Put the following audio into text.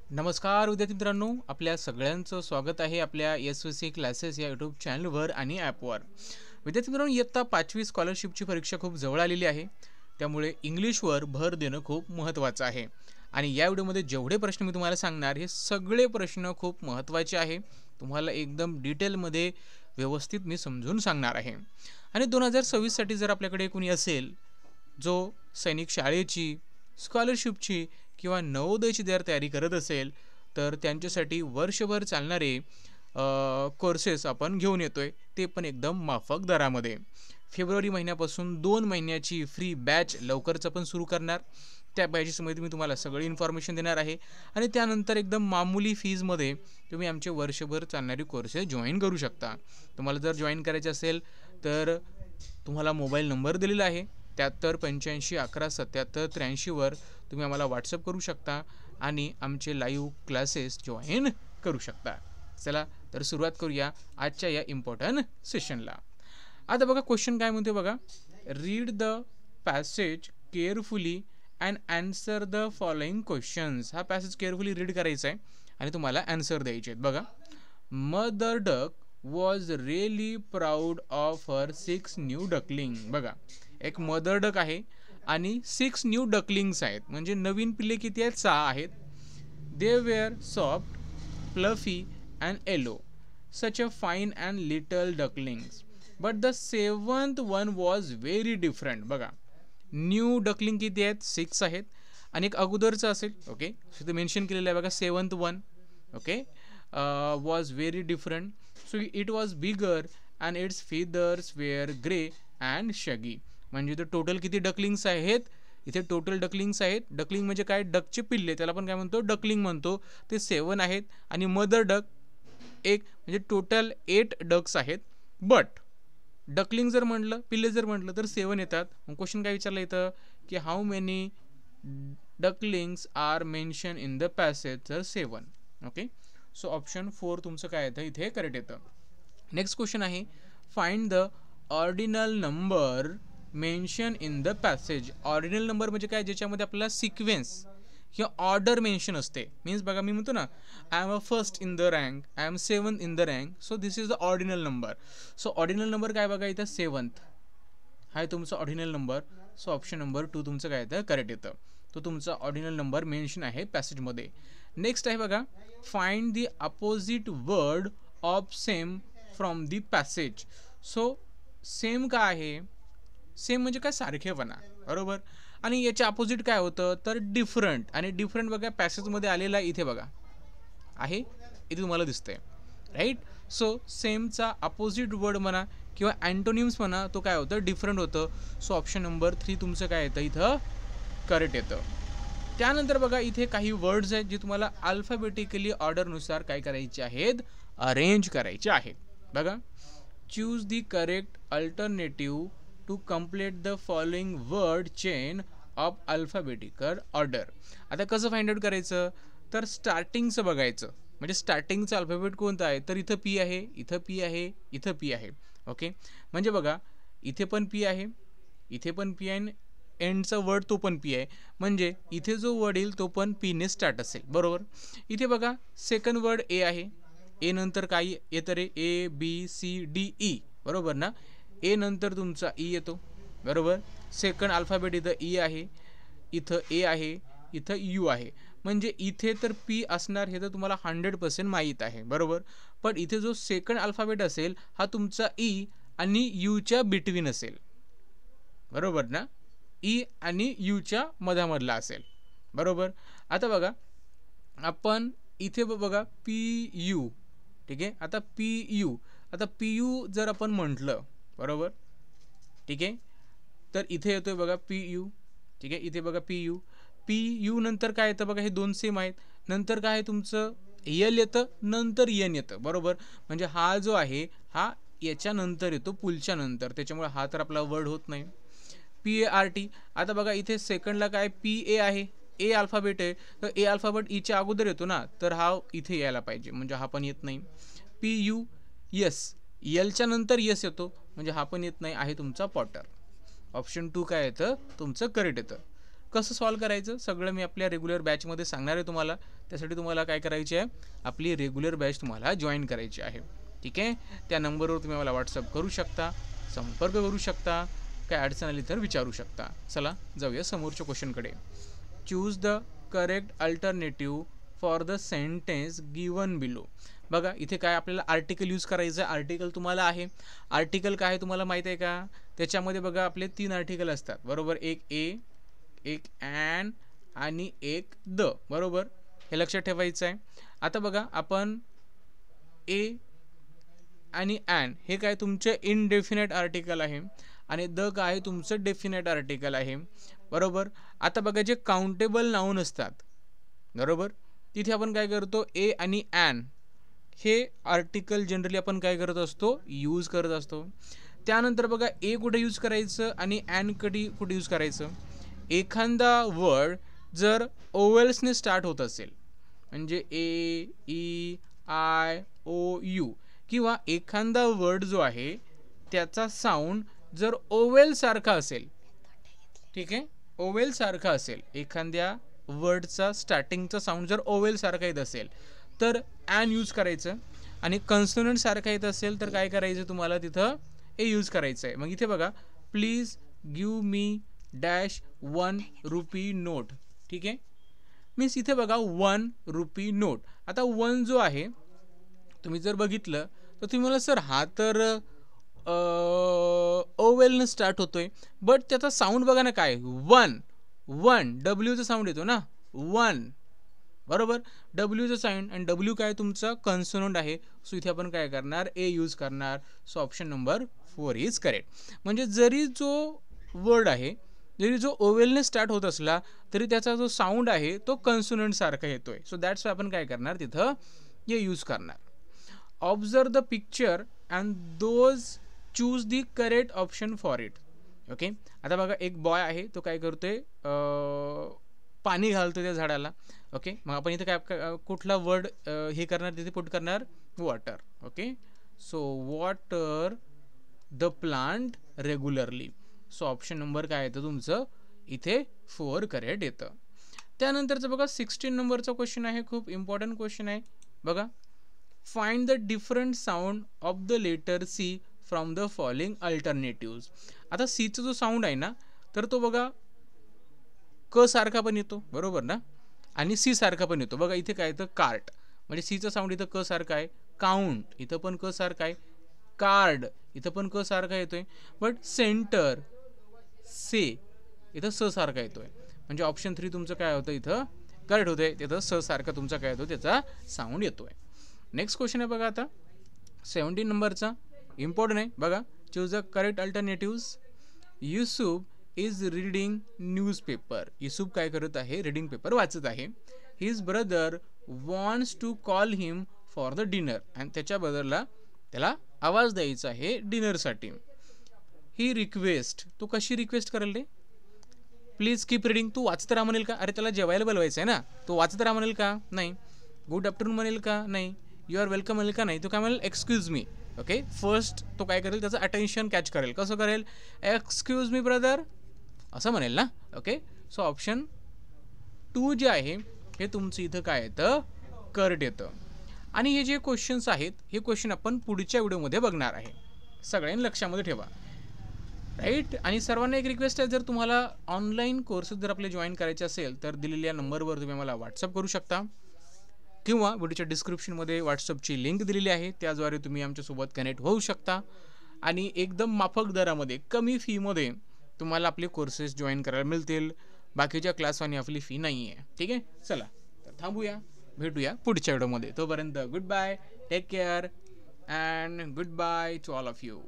नमस्कार विद्यार्थी मित्रांनो, आपल्या सगळ्यांचं स्वागत आहे आपल्या SVC क्लासेस या यूट्यूब चॅनलवर आणि ॲपवर. विद्यार्थी मित्रांनो, इयत्ता 5वी स्कॉलरशिपची परीक्षा खूप जवळ आलेली आहे, त्यामुळे इंग्लिशवर भर देणं खूप महत्त्वाचं आहे. आणि या व्हिडिओमध्ये जेवढे प्रश्न मी तुम्हाला सांगणार हे सगळे प्रश्न खूप महत्त्वाचे आहे. तुम्हाला एकदम डिटेलमध्ये व्यवस्थित मी समजून सांगणार आहे. आणि 2026साठी जर आपल्याकडे कोणी असेल जो सैनिक शाळेची, स्कॉलरशिपची किंवा नवोदयची जर तयारी करत असेल तर त्यांच्यासाठी वर्षभर चालणारे कोर्सेस आपण घेऊन येतोय, ते पण एकदम माफक दरामध्ये. फेब्रुवारी महिन्यापासून 2 महिन्याची फ्री बॅच लवकरच आपण सुरू करणार. त्या बॅचेसमध्ये मी तुम्हाला सगळी इन्फॉर्मेशन देणार आहे आणि त्यानंतर एकदम मामूली फीजमध्ये तुम्ही आमचे वर्षभर चालणारे कोर्सेस जॉईन करू शकता. तुम्हाला जर जॉईन करायचे असेल तर तुम्हाला मोबाईल नंबर दिलेला आहे 7385117783 तुम्ही आम्हाला व्हॉट्सअप करू शकता आणि आमचे लाईव्ह क्लासेस जॉईन करू शकता. चला तर सुरुवात करूया आजच्या या इम्पॉर्टंट सेशनला. आता बघा क्वेश्चन काय म्हणते बघा. Read the passage carefully and answer the following questions. हा पॅसेज केअरफुली रीड करायचा आहे आणि तुम्हाला आन्सर द्यायचे आहेत. बघा, mother duck was really proud of her 6 new duckling. बघा, एक मदर डक आहे आणि 6 न्यू डकलिंग्स आहेत, म्हणजे नवीन पिल्ले किती आहेत? 6 आहेत. They were soft, fluffy and yellow, such a fine and little ducklings, but the 7th one was very different. बघा, न्यू डकलिंग किती आहेत? 6 आहेत आणि एक अगोदरचं असेल. ओके, तिथे मेन्शन केलेलं आहे बघा 7th one. Okay, was very different. So it was bigger and its feathers were grey and shaggy. म्हणजे इथे टोटल किती डकलिंग्स आहेत? इथे टोटल डकलिंग्स आहेत. डकलिंग म्हणजे काय? डकचे पिल्ले, त्याला आपण काय म्हणतो? डकलिंग म्हणतो. ते 7 आहेत आणि मदर डक एक, म्हणजे टोटल 8 डक्स आहेत. बट डकलिंग जर म्हटलं, पिल्ले जर म्हटलं तर 7 येतात. मग क्वेश्चन काय विचारलं इथं की how many ducklings are mention in the passage? तर 7. ओके, सो ऑप्शन 4 तुमचं काय येतं इथे करेक्ट येतं. नेक्स्ट क्वेश्चन आहे, find the ordinal number mention in the passage. Ordinal number म्हणजे काय? ज्याच्यामध्ये आपल्याला सिक्वेन्स किंवा ऑर्डर मेन्शन असते. मीन्स बघा, मी म्हणतो ना, I am a first in the rank, I am 7th in the rank, so this is the ordinal number. So ordinal number काय बघा इथं? 7th हा आहे तुमचा ordinal number. So option number 2 तुमचं काय येतं करेक्ट येतं. तो तुमचा ऑर्डिनल नंबर मेन्शन आहे पॅसेजमध्ये. नेक्स्ट आहे बघा, find the opposite word of same from the passage. So same काय आहे? सेम म्हणजे काय? सारखेपणा, बरोबर. आणि याच्या अपोजिट काय होतं? तर डिफरंट. आणि डिफरंट बघा पॅसेजमध्ये आलेला इथे बघा आहे, इथे तुम्हाला दिसतंय, राईट. सो सेमचा अपोजिट वर्ड म्हणा किंवा अँटोनिम्स म्हणा, तो काय होतं? डिफरंट होतं. सो ऑप्शन नंबर 3 तुमचं काय येतं इथं करेक्ट येतं. त्यानंतर बघा, इथे काही वर्ड्स आहेत जे तुम्हाला अल्फाबेटिकली ऑर्डरनुसार काय करायचे आहेत? अरेंज करायचे आहेत. बघा, choose the correct alternative to complete the following word chain of alphabetical order. आता कसं फाइंड आउट करायचं? तर स्टार्टिंगचं बघायचं, म्हणजे स्टार्टिंगचं अल्फाबेट कोणतं आहे? तर इथं पी आहे, इथं पी आहे, इथं पी आहे. ओके, म्हणजे बघा, इथे पण पी आहे, इथे पण पी आहे, एंडचा वर्ड तो पण पी आहे, म्हणजे इथे जो वर्ड येईल तो पण पीने स्टार्ट असेल, बरोबर. इथे बघा सेकंड वर्ड ए आहे. ए नंतर काय येतं रे? ABCDE, बरोबर ना. ए नंतर तुमचा ई येतो, बरोबर. सेकंड अल्फाबेट इथं ई आहे, इथं ए आहे, इथं यू आहे. म्हणजे इथे तर पी असणार हे तर तुम्हाला 100% माहीत आहे, बरोबर. पण इथे जो सेकंड अल्फाबेट असेल हा तुमचा ई आणि यूच्या बिटवीन असेल, बरोबर ना. ई आणि यूच्या मधामधला असेल, बरोबर. आता बघा, आपण इथे बघा PU, ठीक आहे. आता PU, आता PU जर आपण म्हटलं, बरोबर, ठीक आहे, तर इथे येतोय बघा PU, ठीक आहे. इथे बघा PU नंतर काय येतं बघा, हे 2 सेम आहेत. नंतर काय आहे तुमचं? एल येतं, नंतर एन येतं, बरोबर. म्हणजे हा जो आहे हा याच्या नंतर येतो, पुलच्या नंतर, त्याच्यामुळे हा तर आपला वर्ड होत नाही. PART. आता बघा इथे सेकंडला काय PA आहे, ए अल्फाबेट आहे, तर ए अल्फाबेट ईच्या अगोदर येतो ना, तर हा इथे यायला पाहिजे, म्हणजे हा पण येत नाही. PUS, एलच्या नंतर यस येतो, म्हणजे हा पण येत नाही, आहे तुमचा पॉटर. ऑप्शन 2 काय येतं तुमचं करेक्ट येतं. कसं सॉल्व करायचं सगळं मी आपल्या रेग्युलर बॅचमध्ये सांगणार आहे तुम्हाला. त्यासाठी तुम्हाला काय करायचे आहे, आपली रेग्युलर बॅच तुम्हाला जॉईन करायची आहे. ठीक आहे, त्या नंबरवर तुम्ही मला व्हॉट्सअप करू शकता, संपर्क करू शकता, काय अडचण आली तर विचारू शकता. चला जाऊया समोरच्या क्वेश्चनकडे. Choose the correct alternative for the sentence given below. बघा इथे काय आपल्याला आर्टिकल यूज करायचं आहे. आर्टिकल तुम्हाला आहे, आर्टिकल काय आहे तुम्हाला माहीत आहे का? त्याच्यामध्ये बघा आपले 3 आर्टिकल असतात बरोबर, एक ए, एक ॲन आणि एक द, बरोबर. हे लक्षात ठेवायचं आहे. आता बघा आपण ए आणि ॲन हे काय तुमचे इनडेफिनेट आर्टिकल आहे आणि द काय तुमचं डेफिनेट आर्टिकल आहे, बरोबर. आता बघा जे काउंटेबल नाऊन असतात बरोबर, तिथे आपण काय करतो, ए आणि ॲन हे आर्टिकल जनरली आपण काय करत असतो, यूज करत असतो. त्यानंतर बघा ए कुठे यूज करायचं आणि ॲन कुठे यूज करायचं. एखादा वर्ड जर ओवेल्सने स्टार्ट होत असेल म्हणजे ए, ई, आय, ओ, यू, किंवा एखादा वर्ड जो आहे त्याचा साऊंड जर ओवेल सारखा असेल, ठीक आहे, ओवेल सारखा असेल, एखाद्या वर्डचा स्टार्टिंगचा साऊंड जर ओवेल सारखा येत असेल तर ॲन यूज करायचं. आणि कन्सोनंट सारखा येत असेल तर काय करायचं तुम्हाला, तिथं ए यूज करायचं आहे. मग इथे बघा please give me dash 1 rupee note. ठीक आहे, मीन्स इथे बघा 1 रुपी नोट. आता 1 जो आहे तुम्ही जर बघितलं तर तुम्ही मला सर हा तर ओवेलनं स्टार्ट होतोय, बट त्याचा साऊंड बघा ना काय, 1 डब्ल्यूचा साऊंड येतो ना, 1 बरोबर, डब्ल्यूचं साऊंड, आणि डब्ल्यू काय तुमचा कन्सोनंट आहे. सो इथे आपण काय करणार, ए यूज करणार. So option number 4 is correct. म्हणजे जरी जो वर्ड आहे जरी जो ओवेलने स्टार्ट होत असला तरी त्याचा जो साऊंड आहे तो कन्सोनंट सारखा येतोय. सो दॅट्स वाय आपण काय करणार, तिथं ए यूज करणार. Observe the picture and those choose the correct option for it. Okay, आता बघा एक बॉय आहे, तो काय करतोय, पाणी घालतो त्या झाडाला. ओके, मग आपण इथे काय कुठला वर्ड हे करणार, तिथे पुट करणार water. Okay, so water the plant regularly. So option number काय येतं तुमचं इथे 4 करेक्ट येतं. त्यानंतरचं बघा 16 नंबरचा क्वेश्चन आहे, खूप इम्पॉर्टंट क्वेश्चन आहे बघा. Find the different sound of the letter C from the following alternatives. आता सीचा जो साऊंड आहे ना तर तो बघा क सारखा पण येतो बरोबर ना, आणि सी सारखा पण येतो. बघा इथे काय येतं, कार्ट, म्हणजे सीचा साऊंड इथं क सारखा आहे. काउंट इथं पण क सारखा आहे. कार्ड इथं पण क सारखा येतोय. बट सेंटर से इथं स सारखा येतोय. म्हणजे ऑप्शन 3 तुमचं काय होतं इथं करेक्ट होतंय. तिथं स सारखा तुमचा काय येतो, त्याचा साऊंड येतोय. नेक्स्ट क्वेश्चन आहे बघा आता 17 नंबरचा, इम्पॉर्टंट आहे बघा. Choose the correct alternatives. Yusuf is reading newspaper. Yusuf काय करत आहे, रीडिंग पेपर वाचत आहे. His brother wants to call him for the dinner, आणि त्याच्या बदलला त्याला आवाज द्यायचा आहे डिनरसाठी. ही रिक्वेस्ट, तो कशी रिक्वेस्ट करेल रे, प्लीज कीप रीडिंग. तू वाचत राहा म्हणेल का, अरे त्याला जेवायला बोलवायचं आहे ना, तो वाचत राहा म्हणेल का, नाही. गुड आफ्टरनून म्हणेल का, नाही. यू आर वेलकम म्हणेल का, नाही. तो काय म्हणेल, एक्सक्यूज मी. ओके, फर्स्ट तो काय करेल, त्याचं अटेन्शन कॅच करेल. कसं करेल, एक्सक्यूज मी ब्रदर असं म्हणेल ना. ओके, सो ऑप्शन 2 जे आहे हे तुमचं इथं काय येतं, करेक्ट येतं. आणि हे जे क्वेश्चन्स आहेत हे क्वेश्चन आपण पुढच्या व्हिडिओमध्ये बघणार आहे, सगळ्यांनी लक्षामध्ये ठेवा, राईट. आणि सर्वांना एक रिक्वेस्ट आहे, जर तुम्हाला ऑनलाईन कोर्सेस जर आपले जॉईन करायचे असेल तर दिलेल्या नंबरवर तुम्ही मला व्हॉट्सअप करू शकता, किंवा व्हिडिओच्या डिस्क्रिप्शनमध्ये व्हॉट्सअपची लिंक दिलेली आहे, त्याद्वारे तुम्ही आमच्यासोबत कनेक्ट होऊ शकता. आणि एकदम माफक दरामध्ये, कमी फीमध्ये तुम्हाला आपले कोर्सेस जॉईन करायला मिळतील. बाकीच्या क्लासवानी आपली फी नाही आहे. ठीक आहे, चला तर थांबूया, भेटूया पुढच्या व्हिडिओमध्ये. तोपर्यंत good bye, take care and good bye to all of you.